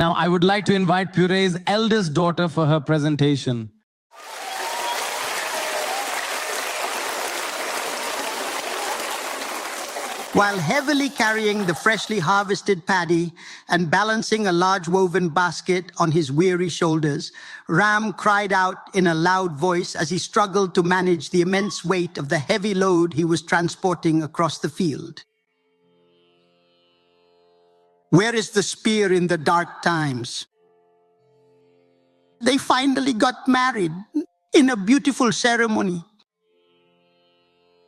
Now, I would like to invite Pure's eldest daughter for her presentation. While heavily carrying the freshly harvested paddy and balancing a large woven basket on his weary shoulders, Ram cried out in a loud voice as he struggled to manage the immense weight of the heavy load he was transporting across the field. Where is the spear in the dark times? They finally got married in a beautiful ceremony.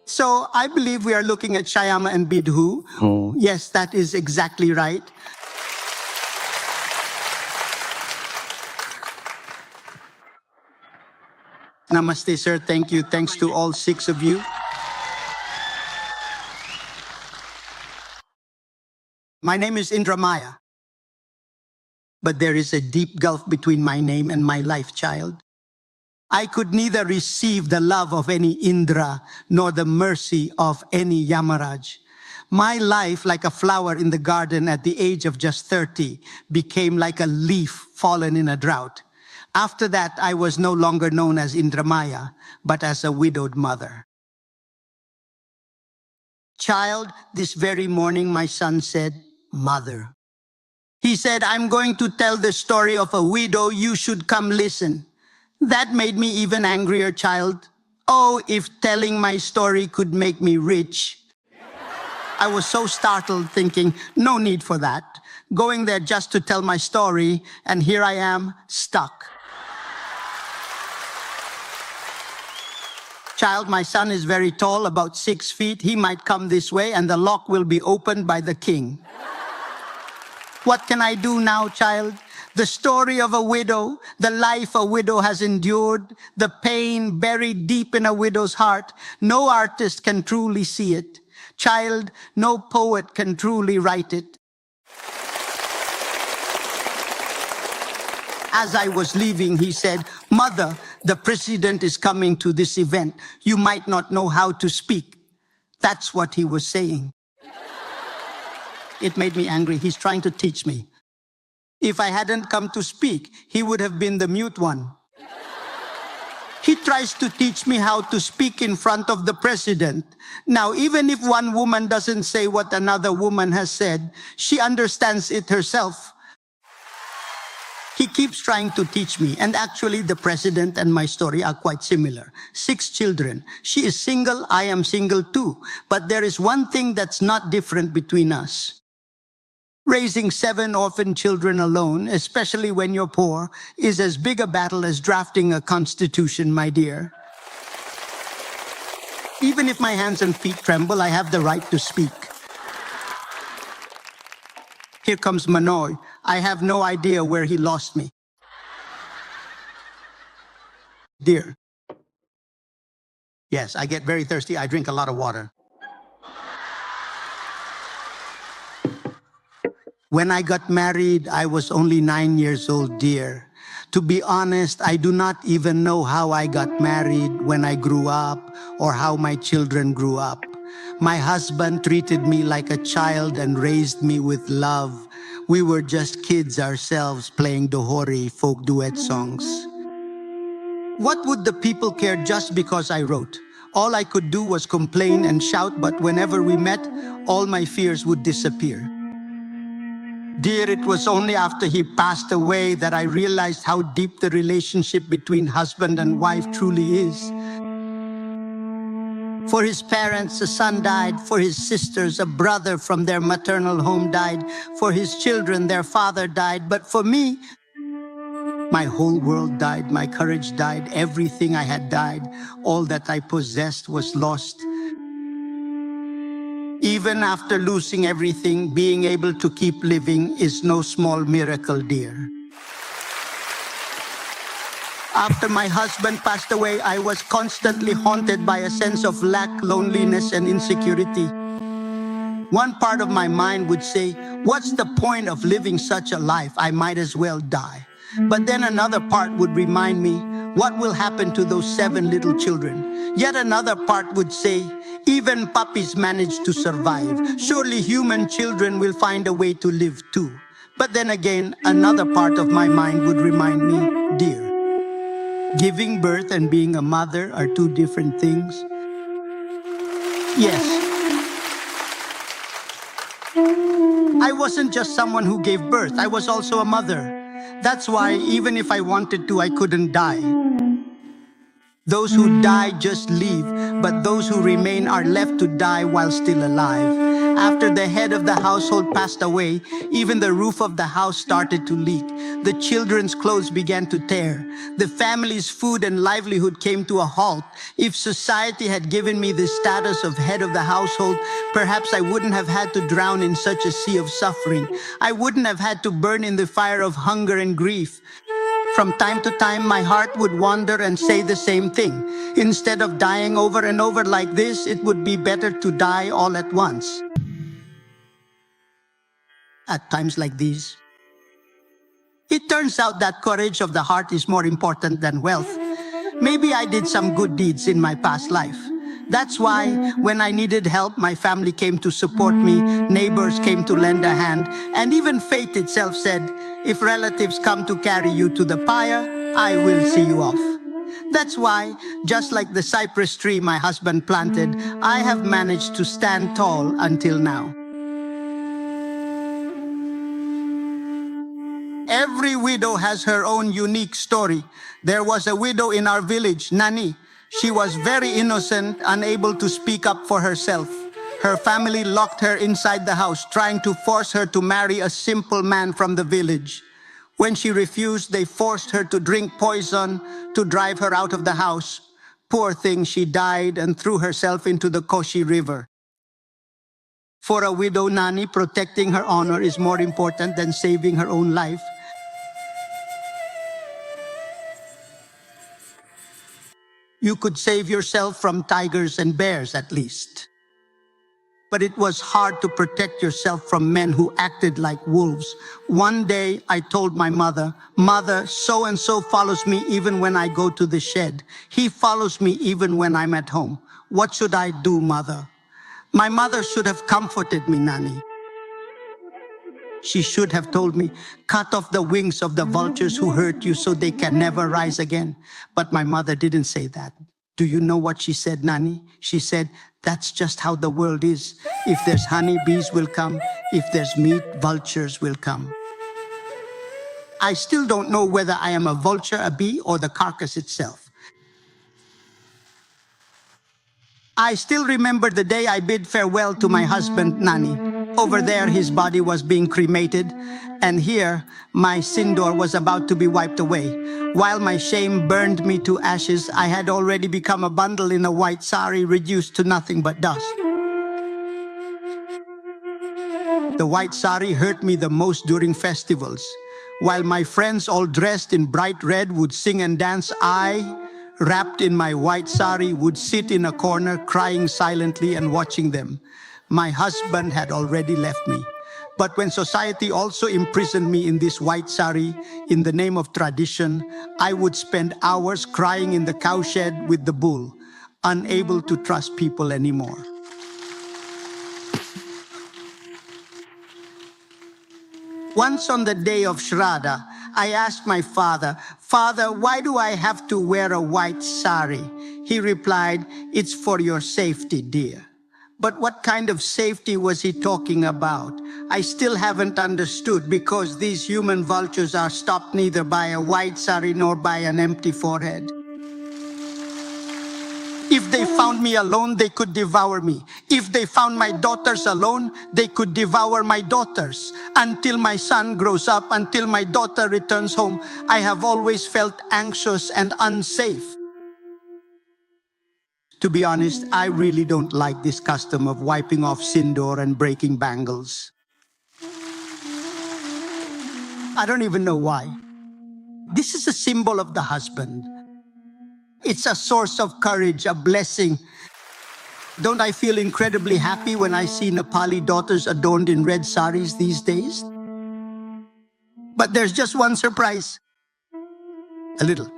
So I believe we are looking at Aama and Bidhu. Oh. Yes, that is exactly right. Namaste, sir. Thank you. Thanks to all 6 of you. My name is Indrama, but there is a deep gulf between my name and my life, child. I could neither receive the love of any Indra nor the mercy of any Yamaraj. My life, like a flower in the garden at the age of just 30, became like a leaf fallen in a drought. After that, I was no longer known as Indramaya, but as a widowed mother. Child, this very morning my son said, "Mother." He said, "I'm going to tell the story of a widow. You should come listen." That made me even angrier, child. Oh, if telling my story could make me rich. I was so startled, thinking, no need for that. Going there just to tell my story, and here I am, stuck. Child, my son is very tall, about 6 feet. He might come this way, and the lock will be opened by the king. What can I do now, child? The story of a widow, the life a widow has endured, the pain buried deep in a widow's heart. No artist can truly see it. Child, no poet can truly write it. As I was leaving, he said, "Mother, the president is coming to this event. You might not know how to speak." That's what he was saying. It made me angry. He's trying to teach me. If I hadn't come to speak, he would have been the mute one. He tries to teach me how to speak in front of the president. Now, even if one woman doesn't say what another woman has said, she understands it herself. He keeps trying to teach me, and actually the president and my story are quite similar. 6 children. She is single, I am single too. But there is one thing that's not different between us. Raising 7 orphan children alone, especially when you're poor, is as big a battle as drafting a constitution, my dear. Even if my hands and feet tremble, I have the right to speak. Here comes Manoj. I have no idea where he lost me. Dear. Yes, I get very thirsty. I drink a lot of water. When I got married, I was only 9 years old, dear. To be honest, I do not even know how I got married when I grew up or how my children grew up. My husband treated me like a child and raised me with love. We were just kids ourselves playing Dohori folk duet songs. What would the people care just because I wrote? All I could do was complain and shout, but whenever we met, all my fears would disappear. Dear, it was only after he passed away that I realized how deep the relationship between husband and wife truly is. For his parents, a son died. For his sisters, a brother from their maternal home died. For his children, their father died. But for me, my whole world died. My courage died. Everything I had died. All that I possessed was lost. Even after losing everything, being able to keep living is no small miracle, dear. After my husband passed away, I was constantly haunted by a sense of lack, loneliness, and insecurity. One part of my mind would say, what's the point of living such a life? I might as well die. But then another part would remind me, what will happen to those 7 little children? Yet another part would say, even puppies manage to survive. Surely human children will find a way to live too. But then again, another part of my mind would remind me, dear, giving birth and being a mother are two different things. Yes, I wasn't just someone who gave birth, I was also a mother. That's why, even if I wanted to, I couldn't die. Those who die just leave, but those who remain are left to die while still alive. After the head of the household passed away, even the roof of the house started to leak. The children's clothes began to tear. The family's food and livelihood came to a halt. If society had given me the status of head of the household, perhaps I wouldn't have had to drown in such a sea of suffering. I wouldn't have had to burn in the fire of hunger and grief. From time to time, my heart would wander and say the same thing. Instead of dying over and over like this, it would be better to die all at once. At times like these, it turns out that courage of the heart is more important than wealth. Maybe I did some good deeds in my past life. That's why, when I needed help, my family came to support me, neighbors came to lend a hand, and even fate itself said, if relatives come to carry you to the pyre, I will see you off. That's why, just like the cypress tree my husband planted, I have managed to stand tall until now. Every widow has her own unique story. There was a widow in our village, Nani. She was very innocent, unable to speak up for herself. Her family locked her inside the house, trying to force her to marry a simple man from the village. When she refused, they forced her to drink poison to drive her out of the house. Poor thing, she died and threw herself into the Koshi River. For a widow Nani, protecting her honor is more important than saving her own life. You could save yourself from tigers and bears at least. But it was hard to protect yourself from men who acted like wolves. One day I told my mother, "Mother, so-and-so follows me even when I go to the shed. He follows me even when I'm at home. What should I do, mother?" My mother should have comforted me, Nani. She should have told me, "Cut off the wings of the vultures who hurt you so they can never rise again." But my mother didn't say that. Do you know what she said, Nani? She said, "That's just how the world is. If there's honey, bees will come. If there's meat, vultures will come." I still don't know whether I am a vulture, a bee, or the carcass itself. I still remember the day I bid farewell to my husband, Nani. Over there, his body was being cremated, and here, my sindor was about to be wiped away. While my shame burned me to ashes, I had already become a bundle in a white sari, reduced to nothing but dust. The white sari hurt me the most during festivals. While my friends all dressed in bright red would sing and dance, I, wrapped in my white sari, would sit in a corner crying silently and watching them. My husband had already left me. But when society also imprisoned me in this white sari, in the name of tradition, I would spend hours crying in the cowshed with the bull, unable to trust people anymore. Once on the day of Shraddha, I asked my father, "Father, why do I have to wear a white sari?" He replied, "It's for your safety, dear." But what kind of safety was he talking about? I still haven't understood, because these human vultures are stopped neither by a white sari nor by an empty forehead. If they found me alone, they could devour me. If they found my daughters alone, they could devour my daughters. Until my son grows up, until my daughter returns home, I have always felt anxious and unsafe. To be honest, I really don't like this custom of wiping off sindor and breaking bangles. I don't even know why. This is a symbol of the husband. It's a source of courage, a blessing. Don't I feel incredibly happy when I see Nepali daughters adorned in red saris these days? But there's just one surprise. A little.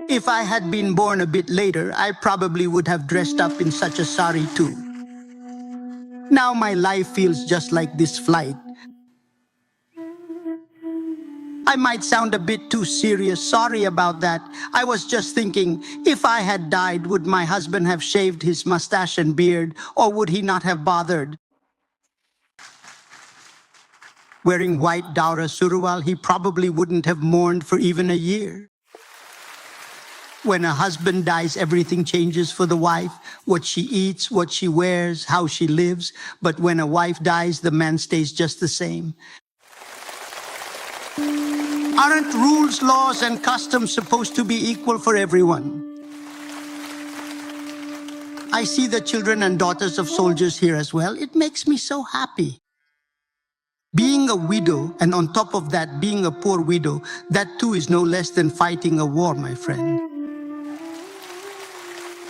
If I had been born a bit later, I probably would have dressed up in such a sari too. Now my life feels just like this flight. I might sound a bit too serious. Sorry about that. I was just thinking, if I had died, would my husband have shaved his mustache and beard, or would he not have bothered? Wearing white Daura Suruwal, he probably wouldn't have mourned for even a year. When a husband dies, everything changes for the wife. What she eats, what she wears, how she lives. But when a wife dies, the man stays just the same. Aren't rules, laws, and customs supposed to be equal for everyone? I see the children and daughters of soldiers here as well. It makes me so happy. Being a widow, and on top of that, being a poor widow, that too is no less than fighting a war, my friend.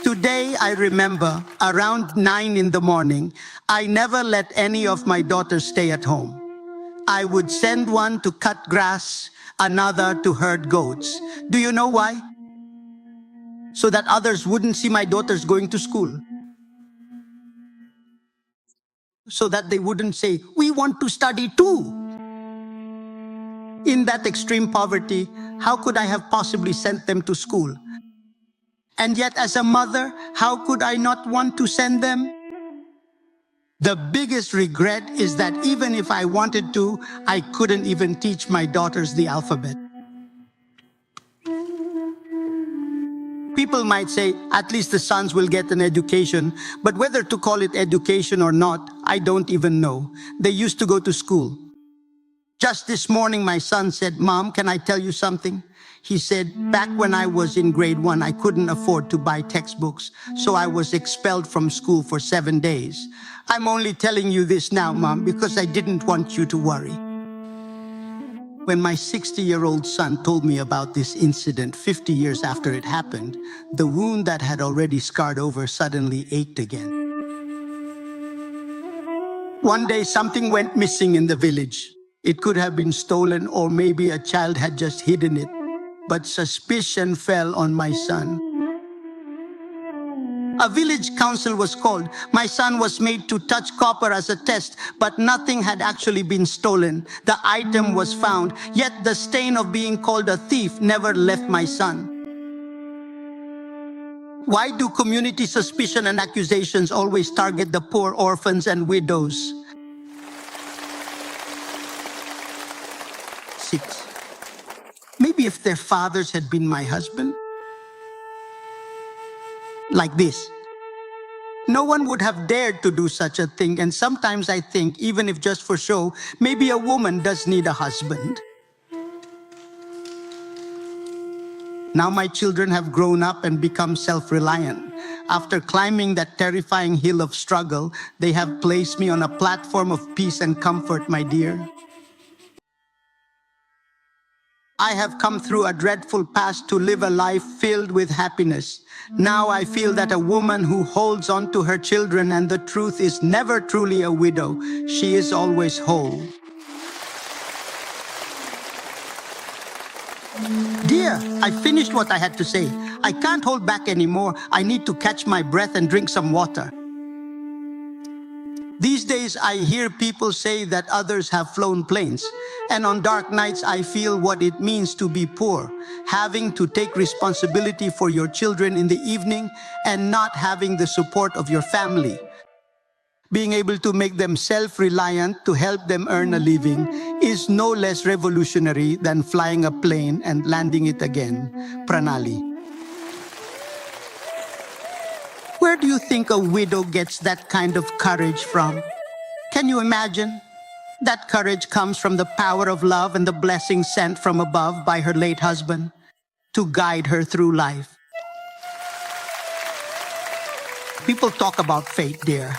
Today, I remember, around 9 in the morning, I never let any of my daughters stay at home. I would send one to cut grass, another to herd goats. Do you know why? So that others wouldn't see my daughters going to school. So that they wouldn't say, we want to study too. In that extreme poverty, how could I have possibly sent them to school? And yet, as a mother, how could I not want to send them? The biggest regret is that even if I wanted to, I couldn't even teach my daughters the alphabet. People might say, at least the sons will get an education, but whether to call it education or not, I don't even know. They used to go to school. Just this morning, my son said, Mom, can I tell you something? He said, back when I was in grade 1, I couldn't afford to buy textbooks, so I was expelled from school for 7 days. I'm only telling you this now, Mom, because I didn't want you to worry. When my 60-year-old son told me about this incident 50 years after it happened, the wound that had already scarred over suddenly ached again. One day, something went missing in the village. It could have been stolen, or maybe a child had just hidden it. But suspicion fell on my son. A village council was called. My son was made to touch copper as a test, but nothing had actually been stolen. The item was found, yet the stain of being called a thief never left my son. Why do community suspicion and accusations always target the poor, orphans, and widows? 6. Maybe if their fathers had been my husband? Like this. No one would have dared to do such a thing, and sometimes I think, even if just for show, maybe a woman does need a husband. Now my children have grown up and become self-reliant. After climbing that terrifying hill of struggle, they have placed me on a platform of peace and comfort, my dear. I have come through a dreadful past to live a life filled with happiness. Now I feel that a woman who holds on to her children and the truth is never truly a widow. She is always whole. Dear, I finished what I had to say. I can't hold back anymore. I need to catch my breath and drink some water. These days, I hear people say that others have flown planes. And on dark nights, I feel what it means to be poor, having to take responsibility for your children in the evening and not having the support of your family. Being able to make them self-reliant to help them earn a living is no less revolutionary than flying a plane and landing it again. Pranali. Where do you think a widow gets that kind of courage from? Can you imagine? That courage comes from the power of love and the blessing sent from above by her late husband to guide her through life. People talk about fate, dear.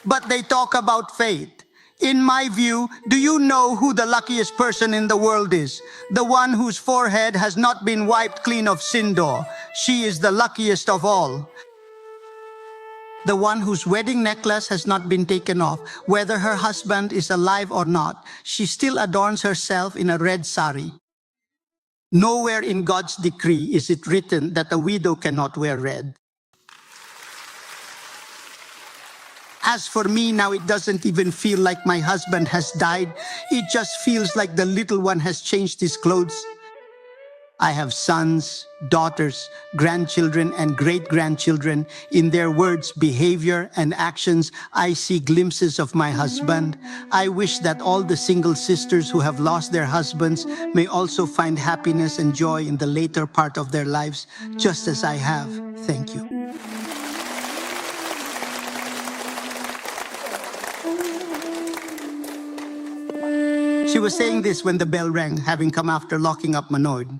But they talk about fate. In my view, do you know who the luckiest person in the world is? The one whose forehead has not been wiped clean of sindor. She is the luckiest of all. The one whose wedding necklace has not been taken off. Whether her husband is alive or not, she still adorns herself in a red sari. Nowhere in God's decree is it written that a widow cannot wear red. As for me, now it doesn't even feel like my husband has died. It just feels like the little one has changed his clothes. I have sons, daughters, grandchildren, and great-grandchildren. In their words, behavior, and actions, I see glimpses of my husband. I wish that all the single sisters who have lost their husbands may also find happiness and joy in the later part of their lives, just as I have. Thank you. She was saying this when the bell rang, having come after locking up Manoj.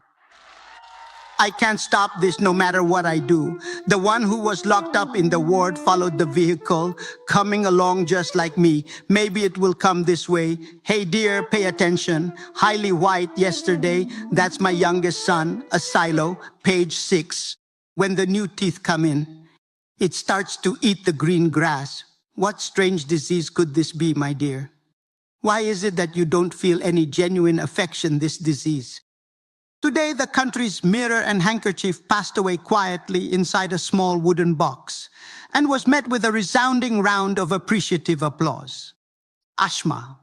I can't stop this no matter what I do. The one who was locked up in the ward followed the vehicle, coming along just like me. Maybe it will come this way. Hey dear, pay attention. Highly white yesterday. That's my youngest son, a silo, page 6. When the new teeth come in, it starts to eat the green grass. What strange disease could this be, my dear? Why is it that you don't feel any genuine affection, this disease? Today, the country's mirror and handkerchief passed away quietly inside a small wooden box and was met with a resounding round of appreciative applause. Ashma.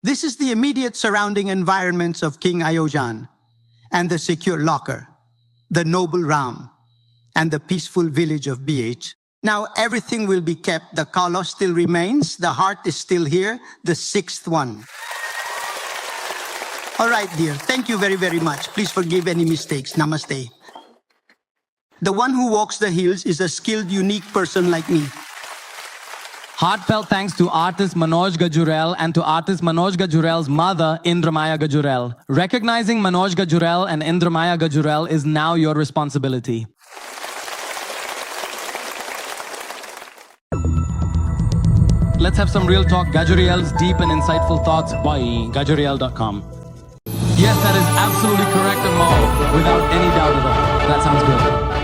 This is the immediate surrounding environments of King Ayojan and the secure locker, the noble Ram, and the peaceful village of BH. Now everything will be kept. The kalos still remains, the heart is still here, the sixth one. All right, dear. Thank you very, very much. Please forgive any mistakes. Namaste. The one who walks the hills is a skilled, unique person like me. Heartfelt thanks to artist Manoj Gajurel and to artist Manoj Gajurel's mother, Indrama Gajurel. Recognizing Manoj Gajurel and Indrama Gajurel is now your responsibility. Let's have some real talk. Gajurel's deep and insightful thoughts by Gajurel.com. Yes, that is absolutely correct, Aama, without any doubt at all. That sounds good.